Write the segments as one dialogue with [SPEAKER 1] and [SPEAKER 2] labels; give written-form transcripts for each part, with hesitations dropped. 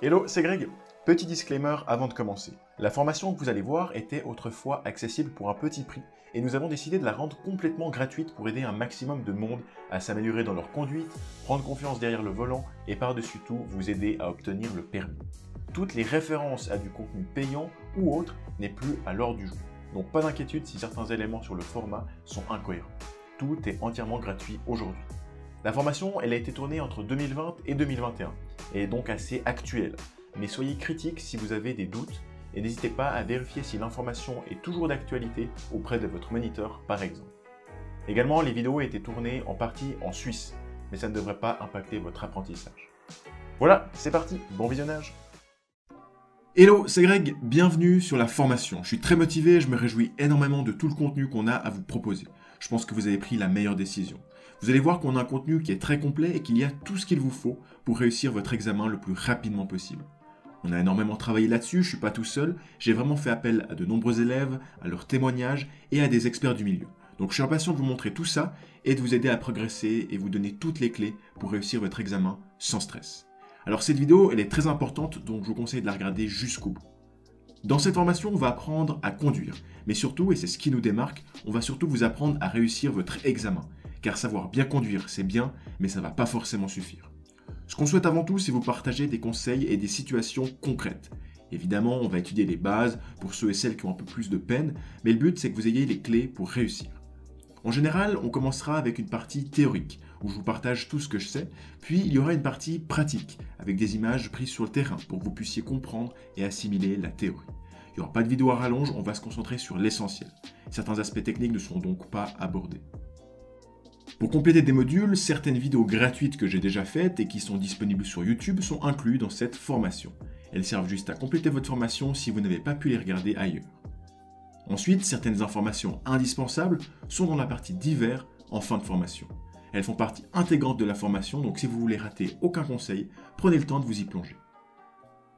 [SPEAKER 1] Hello, c'est Greg. Petit disclaimer avant de commencer. La formation que vous allez voir était autrefois accessible pour un petit prix et nous avons décidé de la rendre complètement gratuite pour aider un maximum de monde à s'améliorer dans leur conduite, prendre confiance derrière le volant et par-dessus tout vous aider à obtenir le permis. Toutes les références à du contenu payant ou autre n'est plus à l'ordre du jour. Donc pas d'inquiétude si certains éléments sur le format sont incohérents. Tout est entièrement gratuit aujourd'hui. La formation, elle a été tournée entre 2020 et 2021 et est donc assez actuelle. Mais soyez critiques si vous avez des doutes et n'hésitez pas à vérifier si l'information est toujours d'actualité auprès de votre moniteur par exemple. Également, les vidéos ont été tournées en partie en Suisse, mais ça ne devrait pas impacter votre apprentissage. Voilà, c'est parti, bon visionnage!
[SPEAKER 2] Hello, c'est Greg, bienvenue sur la formation. Je suis très motivé, je me réjouis énormément de tout le contenu qu'on a à vous proposer. Je pense que vous avez pris la meilleure décision. Vous allez voir qu'on a un contenu qui est très complet et qu'il y a tout ce qu'il vous faut pour réussir votre examen le plus rapidement possible. On a énormément travaillé là-dessus, je ne suis pas tout seul, j'ai vraiment fait appel à de nombreux élèves, à leurs témoignages et à des experts du milieu. Donc je suis impatient de vous montrer tout ça et de vous aider à progresser et vous donner toutes les clés pour réussir votre examen sans stress. Alors cette vidéo, elle est très importante, donc je vous conseille de la regarder jusqu'au bout. Dans cette formation, on va apprendre à conduire, mais surtout, et c'est ce qui nous démarque, on va surtout vous apprendre à réussir votre examen. Car savoir bien conduire, c'est bien, mais ça ne va pas forcément suffire. Ce qu'on souhaite avant tout, c'est vous partager des conseils et des situations concrètes. Évidemment, on va étudier les bases pour ceux et celles qui ont un peu plus de peine, mais le but, c'est que vous ayez les clés pour réussir. En général, on commencera avec une partie théorique, où je vous partage tout ce que je sais, puis il y aura une partie pratique, avec des images prises sur le terrain, pour que vous puissiez comprendre et assimiler la théorie. Il n'y aura pas de vidéo à rallonge, on va se concentrer sur l'essentiel. Certains aspects techniques ne seront donc pas abordés. Pour compléter des modules, certaines vidéos gratuites que j'ai déjà faites et qui sont disponibles sur YouTube sont incluses dans cette formation. Elles servent juste à compléter votre formation si vous n'avez pas pu les regarder ailleurs. Ensuite, certaines informations indispensables sont dans la partie divers en fin de formation. Elles font partie intégrante de la formation, donc si vous voulez rater aucun conseil, prenez le temps de vous y plonger.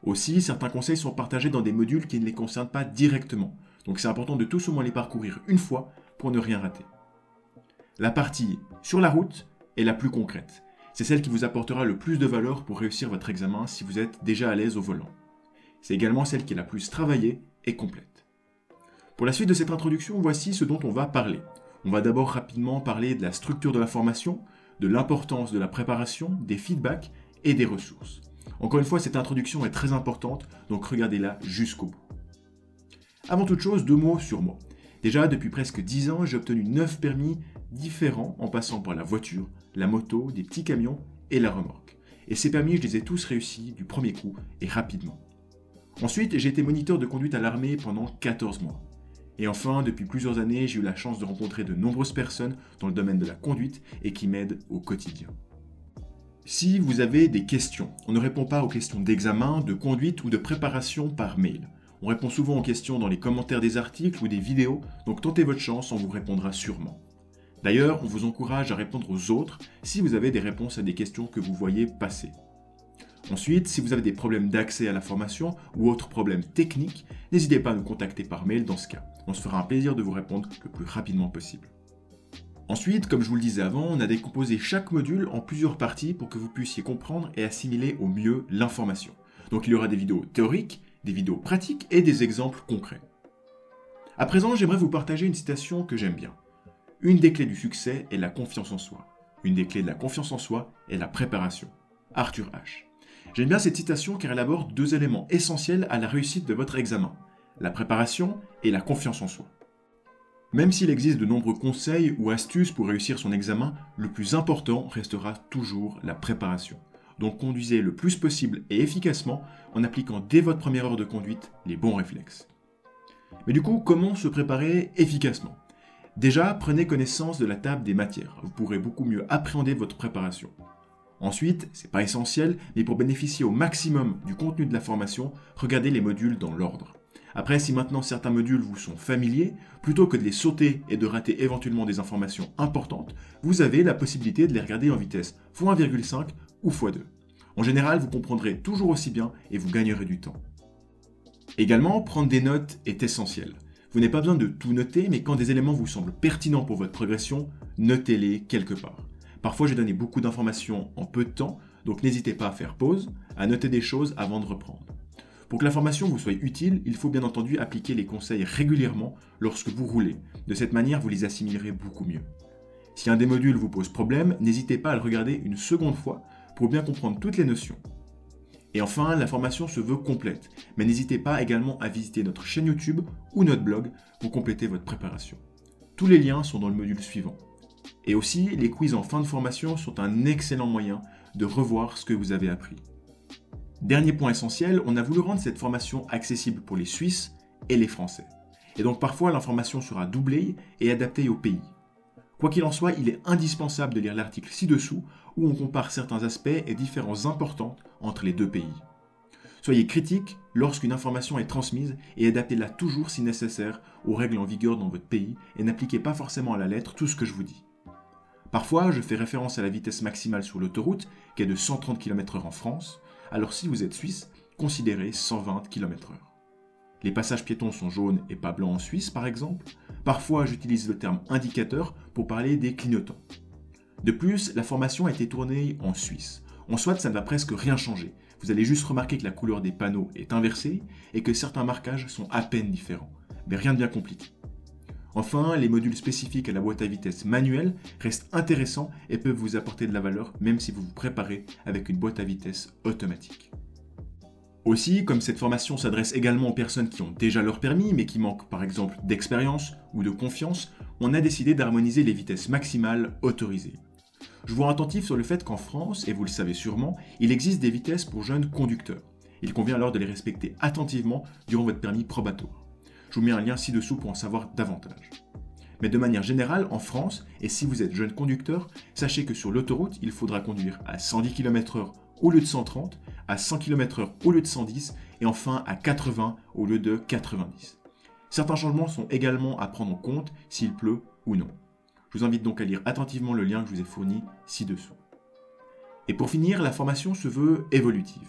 [SPEAKER 2] Aussi, certains conseils sont partagés dans des modules qui ne les concernent pas directement, donc c'est important de tous au moins les parcourir une fois pour ne rien rater. La partie sur la route est la plus concrète. C'est celle qui vous apportera le plus de valeur pour réussir votre examen si vous êtes déjà à l'aise au volant. C'est également celle qui est la plus travaillée et complète. Pour la suite de cette introduction, voici ce dont on va parler. On va d'abord rapidement parler de la structure de la formation, de l'importance de la préparation, des feedbacks et des ressources. Encore une fois, cette introduction est très importante, donc regardez-la jusqu'au bout. Avant toute chose, 2 mots sur moi. Déjà, depuis presque 10 ans, j'ai obtenu 9 permis différents en passant par la voiture, la moto, des petits camions et la remorque. Et ces permis, je les ai tous réussis du premier coup et rapidement. Ensuite, j'ai été moniteur de conduite à l'armée pendant 14 mois. Et enfin, depuis plusieurs années, j'ai eu la chance de rencontrer de nombreuses personnes dans le domaine de la conduite et qui m'aident au quotidien. Si vous avez des questions, on ne répond pas aux questions d'examen, de conduite ou de préparation par mail. On répond souvent aux questions dans les commentaires des articles ou des vidéos, donc tentez votre chance, on vous répondra sûrement. D'ailleurs, on vous encourage à répondre aux autres si vous avez des réponses à des questions que vous voyez passer. Ensuite, si vous avez des problèmes d'accès à la formation ou autres problèmes techniques, n'hésitez pas à nous contacter par mail dans ce cas. On se fera un plaisir de vous répondre le plus rapidement possible. Ensuite, comme je vous le disais avant, on a décomposé chaque module en plusieurs parties pour que vous puissiez comprendre et assimiler au mieux l'information. Donc il y aura des vidéos théoriques, des vidéos pratiques et des exemples concrets. À présent, j'aimerais vous partager une citation que j'aime bien. Une des clés du succès est la confiance en soi. Une des clés de la confiance en soi est la préparation. Arthur H. J'aime bien cette citation car elle aborde 2 éléments essentiels à la réussite de votre examen, la préparation et la confiance en soi. Même s'il existe de nombreux conseils ou astuces pour réussir son examen, le plus important restera toujours la préparation. Donc conduisez le plus possible et efficacement en appliquant dès votre première heure de conduite les bons réflexes. Mais du coup, comment se préparer efficacement ? Déjà, prenez connaissance de la table des matières. Vous pourrez beaucoup mieux appréhender votre préparation. Ensuite, c'est pas essentiel, mais pour bénéficier au maximum du contenu de la formation, regardez les modules dans l'ordre. Après, si maintenant certains modules vous sont familiers, plutôt que de les sauter et de rater éventuellement des informations importantes, vous avez la possibilité de les regarder en vitesse x1,5 ou x2. En général, vous comprendrez toujours aussi bien et vous gagnerez du temps. Également, prendre des notes est essentiel. Vous n'avez pas besoin de tout noter, mais quand des éléments vous semblent pertinents pour votre progression, notez-les quelque part. Parfois, j'ai donné beaucoup d'informations en peu de temps, Donc n'hésitez pas à faire pause, à noter des choses avant de reprendre. Pour que la formation vous soit utile, il faut bien entendu appliquer les conseils régulièrement lorsque vous roulez. De cette manière, vous les assimilerez beaucoup mieux. Si un des modules vous pose problème, n'hésitez pas à le regarder une seconde fois pour bien comprendre toutes les notions. Et enfin, la formation se veut complète, mais n'hésitez pas également à visiter notre chaîne YouTube ou notre blog pour compléter votre préparation. Tous les liens sont dans le module suivant. Et aussi, les quiz en fin de formation sont un excellent moyen de revoir ce que vous avez appris. Dernier point essentiel, on a voulu rendre cette formation accessible pour les Suisses et les Français. Et donc parfois, l'information sera doublée et adaptée au pays. Quoi qu'il en soit, il est indispensable de lire l'article ci-dessous où on compare certains aspects et différences importantes entre les deux pays. Soyez critique lorsqu'une information est transmise et adaptez-la toujours si nécessaire aux règles en vigueur dans votre pays et n'appliquez pas forcément à la lettre tout ce que je vous dis. Parfois, je fais référence à la vitesse maximale sur l'autoroute qui est de 130 km/h en France, alors si vous êtes suisse, considérez 120 km/h. Les passages piétons sont jaunes et pas blancs en Suisse, par exemple. Parfois, j'utilise le terme indicateur pour parler des clignotants. De plus, la formation a été tournée en Suisse. En soit, ça ne va presque rien changer. Vous allez juste remarquer que la couleur des panneaux est inversée et que certains marquages sont à peine différents. Mais rien de bien compliqué. Enfin, les modules spécifiques à la boîte à vitesse manuelle restent intéressants et peuvent vous apporter de la valeur même si vous vous préparez avec une boîte à vitesse automatique. Aussi, comme cette formation s'adresse également aux personnes qui ont déjà leur permis mais qui manquent par exemple d'expérience ou de confiance, on a décidé d'harmoniser les vitesses maximales autorisées. Je vous rends attentif sur le fait qu'en France, et vous le savez sûrement, il existe des vitesses pour jeunes conducteurs. Il convient alors de les respecter attentivement durant votre permis probatoire. Je vous mets un lien ci-dessous pour en savoir davantage. Mais de manière générale, en France, et si vous êtes jeune conducteur, sachez que sur l'autoroute, il faudra conduire à 110 km/h au lieu de 130, à 100 km/h au lieu de 110, et enfin à 80 au lieu de 90. Certains changements sont également à prendre en compte s'il pleut ou non. Je vous invite donc à lire attentivement le lien que je vous ai fourni ci-dessous. Et pour finir, la formation se veut évolutive.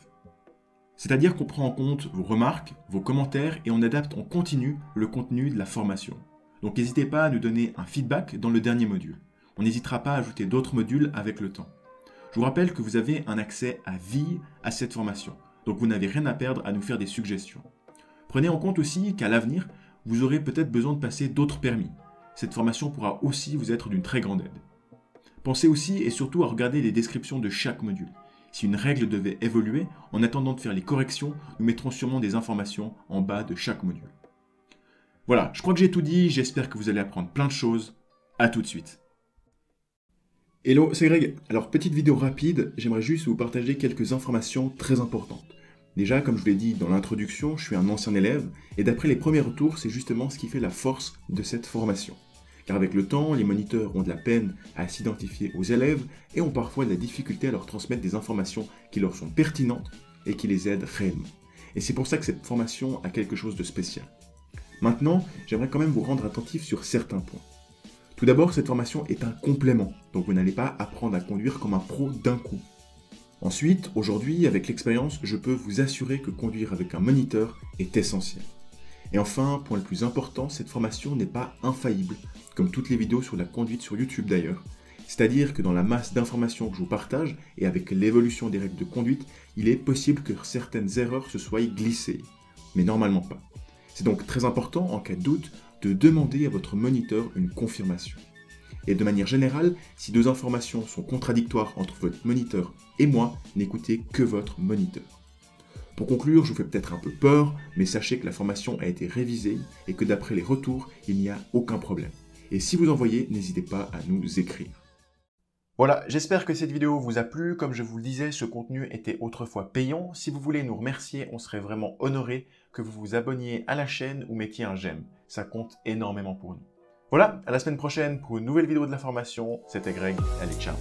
[SPEAKER 2] C'est-à-dire qu'on prend en compte vos remarques, vos commentaires et on adapte en continu le contenu de la formation. Donc n'hésitez pas à nous donner un feedback dans le dernier module. On n'hésitera pas à ajouter d'autres modules avec le temps. Je vous rappelle que vous avez un accès à vie à cette formation, donc vous n'avez rien à perdre à nous faire des suggestions. Prenez en compte aussi qu'à l'avenir, vous aurez peut-être besoin de passer d'autres permis. Cette formation pourra aussi vous être d'une très grande aide. Pensez aussi et surtout à regarder les descriptions de chaque module. Si une règle devait évoluer, en attendant de faire les corrections, nous mettrons sûrement des informations en bas de chaque module. Voilà, je crois que j'ai tout dit, j'espère que vous allez apprendre plein de choses. À tout de suite.
[SPEAKER 1] Hello, c'est Greg. Alors, petite vidéo rapide, j'aimerais juste vous partager quelques informations très importantes. Déjà, comme je vous l'ai dit dans l'introduction, je suis un ancien élève, et d'après les premiers retours, c'est justement ce qui fait la force de cette formation. Car avec le temps, les moniteurs ont de la peine à s'identifier aux élèves et ont parfois de la difficulté à leur transmettre des informations qui leur sont pertinentes et qui les aident réellement. Et c'est pour ça que cette formation a quelque chose de spécial. Maintenant, j'aimerais quand même vous rendre attentif sur certains points. Tout d'abord, cette formation est un complément, donc vous n'allez pas apprendre à conduire comme un pro d'un coup. Ensuite, aujourd'hui, avec l'expérience, je peux vous assurer que conduire avec un moniteur est essentiel. Et enfin, point le plus important, cette formation n'est pas infaillible, comme toutes les vidéos sur la conduite sur YouTube d'ailleurs. C'est-à-dire que dans la masse d'informations que je vous partage, et avec l'évolution des règles de conduite, il est possible que certaines erreurs se soient glissées, mais normalement pas. C'est donc très important, en cas de doute, de demander à votre moniteur une confirmation. Et de manière générale, si deux informations sont contradictoires entre votre moniteur et moi, n'écoutez que votre moniteur. Pour conclure, je vous fais peut-être un peu peur, mais sachez que la formation a été révisée et que d'après les retours, il n'y a aucun problème. Et si vous en voyez, n'hésitez pas à nous écrire. Voilà, j'espère que cette vidéo vous a plu. Comme je vous le disais, ce contenu était autrefois payant. Si vous voulez nous remercier, on serait vraiment honoré que vous vous abonniez à la chaîne ou mettiez un j'aime. Ça compte énormément pour nous. Voilà, à la semaine prochaine pour une nouvelle vidéo de la formation. C'était Greg, allez ciao.